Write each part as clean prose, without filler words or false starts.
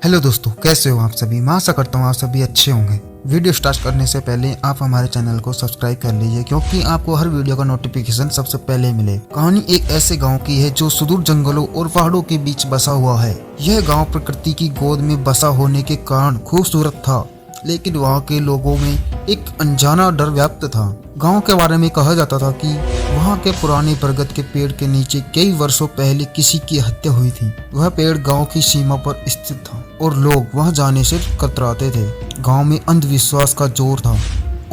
Hello दोस्तों, कैसे हो आप सभी। मैं आशा करता हूँ आप सभी अच्छे होंगे। वीडियो स्टार्ट करने से पहले आप हमारे चैनल को सब्सक्राइब कर लीजिए, क्योंकि आपको हर वीडियो का नोटिफिकेशन सबसे पहले मिले। कहानी एक ऐसे गांव की है जो सुदूर जंगलों और पहाड़ों के बीच बसा हुआ है। यह गांव प्रकृति की गोद में बसा होने के कारण खूबसूरत था, लेकिन वहाँ के लोगों में एक अनजाना डर व्याप्त था। गांव के बारे में कहा जाता था कि वहाँ के पुराने बरगद के पेड़ के नीचे कई वर्षों पहले किसी की हत्या हुई थी। वह पेड़ गांव की सीमा पर स्थित था और लोग वहां जाने से कतराते थे। गांव में अंधविश्वास का जोर था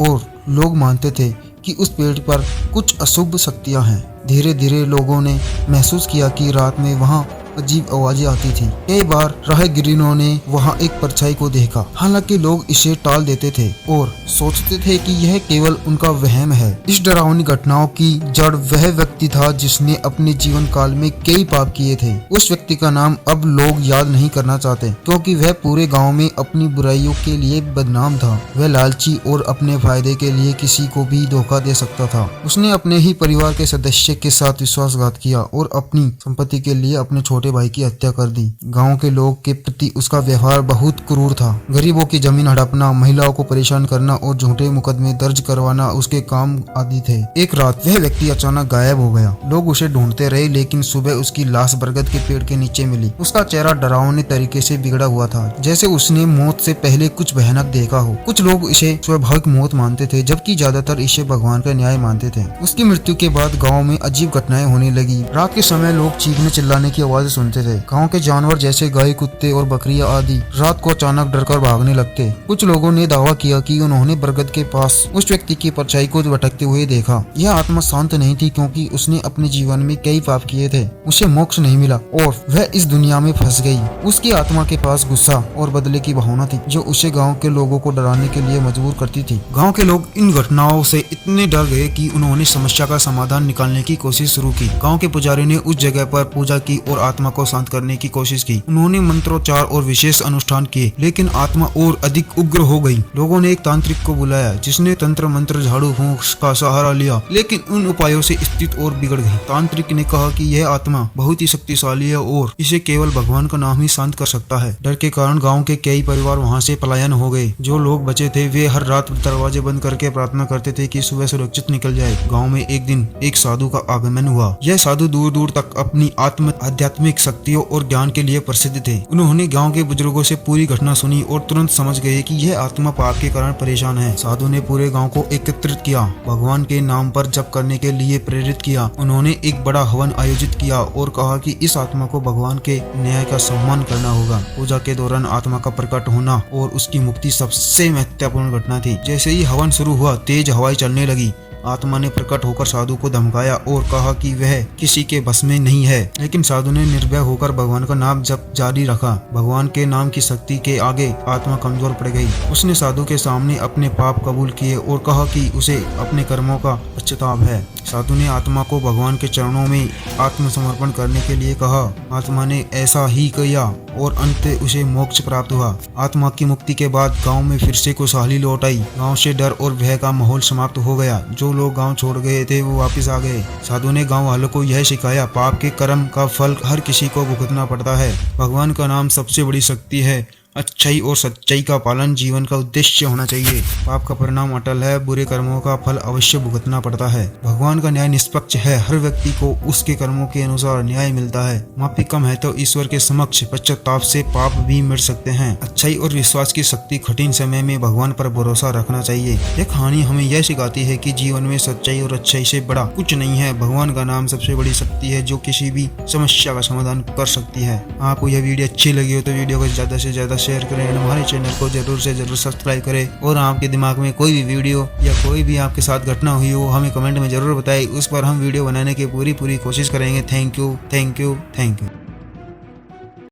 और लोग मानते थे कि उस पेड़ पर कुछ अशुभ शक्तियां हैं। धीरे धीरे लोगों ने महसूस किया कि रात में वहां अजीब आवाजें आती थी। कई बार राहगीरों ने वहां एक परछाई को देखा। हालांकि लोग इसे टाल देते थे और सोचते थे कि यह केवल उनका वहम है। इस डरावनी घटनाओं की जड़ वह व्यक्ति था जिसने अपने जीवन काल में कई पाप किए थे। उस व्यक्ति का नाम अब लोग याद नहीं करना चाहते, क्योंकि वह पूरे गाँव में अपनी बुराइयों के लिए बदनाम था। वह लालची और अपने फायदे के लिए किसी को भी धोखा दे सकता था। उसने अपने ही परिवार के सदस्य के साथ विश्वासघात किया और अपनी संपत्ति के लिए अपने छोटे भाई की हत्या कर दी। गांव के लोग के प्रति उसका व्यवहार बहुत क्रूर था। गरीबों की जमीन हड़पना, महिलाओं को परेशान करना और झूठे मुकदमे दर्ज करवाना उसके काम आदि थे। एक रात वह व्यक्ति अचानक गायब हो गया। लोग उसे ढूंढते रहे, लेकिन सुबह उसकी लाश बरगद के पेड़ के नीचे मिली। उसका चेहरा डरावने तरीके से बिगड़ा हुआ था, जैसे उसने मौत से पहले कुछ भयानक देखा हो। कुछ लोग इसे स्वाभाविक मौत मानते थे, जबकि ज्यादातर इसे भगवान का न्याय मानते थे। उसकी मृत्यु के बाद गाँव में अजीब घटनाएं होने लगी। रात के समय लोग चीखने चिल्लाने की आवाज सुनते थे। गांव के जानवर जैसे गाय, कुत्ते और बकरियां आदि रात को अचानक डरकर भागने लगते। कुछ लोगों ने दावा किया कि उन्होंने बरगद के पास उस व्यक्ति की परछाई को भटकते हुए देखा। यह आत्मा शांत नहीं थी, क्योंकि उसने अपने जीवन में कई पाप किए थे। उसे मोक्ष नहीं मिला और वह इस दुनिया में फंस गई। उसकी आत्मा के पास गुस्सा और बदले की भावना थी, जो उसे गाँव के लोगों को डराने के लिए मजबूर करती थी। गाँव के लोग इन घटनाओं से इतने डर गए कि उन्होंने समस्या का समाधान निकालने की कोशिश शुरू की। गाँव के पुजारी ने उस जगह पर पूजा की और आत्मा को शांत करने की कोशिश की। उन्होंने मंत्रोच्चार और विशेष अनुष्ठान किए, लेकिन आत्मा और अधिक उग्र हो गई। लोगों ने एक तांत्रिक को बुलाया, जिसने तंत्र मंत्र, झाड़ू फूंक का सहारा लिया, लेकिन उन उपायों से स्थिति और बिगड़ गई। तांत्रिक ने कहा कि यह आत्मा बहुत ही शक्तिशाली है और इसे केवल भगवान का नाम ही शांत कर सकता है। डर के कारण गाँव के कई परिवार वहाँ से पलायन हो गए। जो लोग बचे थे वे हर रात दरवाजे बंद करके प्रार्थना करते थे कि सुबह सुरक्षित निकल जाए। गाँव में एक दिन एक साधु का आगमन हुआ। यह साधु दूर दूर तक अपनी आध्यात्मिक शक्तियों और ज्ञान के लिए प्रसिद्ध थे। उन्होंने गांव के बुजुर्गों से पूरी घटना सुनी और तुरंत समझ गए कि यह आत्मा पाप के कारण परेशान है। साधु ने पूरे गांव को एकत्रित किया, भगवान के नाम पर जप करने के लिए प्रेरित किया। उन्होंने एक बड़ा हवन आयोजित किया और कहा कि इस आत्मा को भगवान के न्याय का सम्मान करना होगा। पूजा के दौरान आत्मा का प्रकट होना और उसकी मुक्ति सबसे महत्वपूर्ण घटना थी। जैसे ही हवन शुरू हुआ, तेज हवाएं चलने लगी। आत्मा ने प्रकट होकर साधु को धमकाया और कहा कि वह किसी के बस में नहीं है, लेकिन साधु ने निर्भय होकर भगवान का नाम जप जारी रखा। भगवान के नाम की शक्ति के आगे आत्मा कमजोर पड़ गई। उसने साधु के सामने अपने पाप कबूल किए और कहा कि उसे अपने कर्मों का पश्चाताप है। साधु ने आत्मा को भगवान के चरणों में आत्मसमर्पण करने के लिए कहा। आत्मा ने ऐसा ही किया और अंत उसे मोक्ष प्राप्त हुआ। आत्मा की मुक्ति के बाद गांव में फिर से खुशहाली लौट आई। गांव से डर और भय का माहौल समाप्त हो गया। जो लोग गांव छोड़ गए थे वो वापस आ गए। साधु ने गांव वालों को यह सिखाया, पाप के कर्म का फल हर किसी को भुगतना पड़ता है। भगवान का नाम सबसे बड़ी शक्ति है। अच्छाई और सच्चाई का पालन जीवन का उद्देश्य होना चाहिए। पाप का परिणाम अटल है, बुरे कर्मों का फल अवश्य भुगतना पड़ता है। भगवान का न्याय निष्पक्ष है, हर व्यक्ति को उसके कर्मों के अनुसार न्याय मिलता है। माफी कम है तो ईश्वर के समक्ष पश्चाताप से पाप भी मिट सकते हैं। अच्छाई और विश्वास की शक्ति, कठिन समय में भगवान पर भरोसा रखना चाहिए। यह कहानी हमें यह सिखाती है कि जीवन में सच्चाई और अच्छाई से बड़ा कुछ नहीं है। भगवान का नाम सबसे बड़ी शक्ति है, जो किसी भी समस्या का समाधान कर सकती है। आपको यह वीडियो अच्छी लगी हो तो वीडियो को ज्यादा से ज्यादा शेयर करें। हमारे चैनल को जरूर से जरूर सब्सक्राइब करें और आपके दिमाग में कोई भी वीडियो या कोई भी आपके साथ घटना हुई हो हमें कमेंट में जरूर बताएं। उस पर हम वीडियो बनाने की पूरी कोशिश करेंगे। Thank you.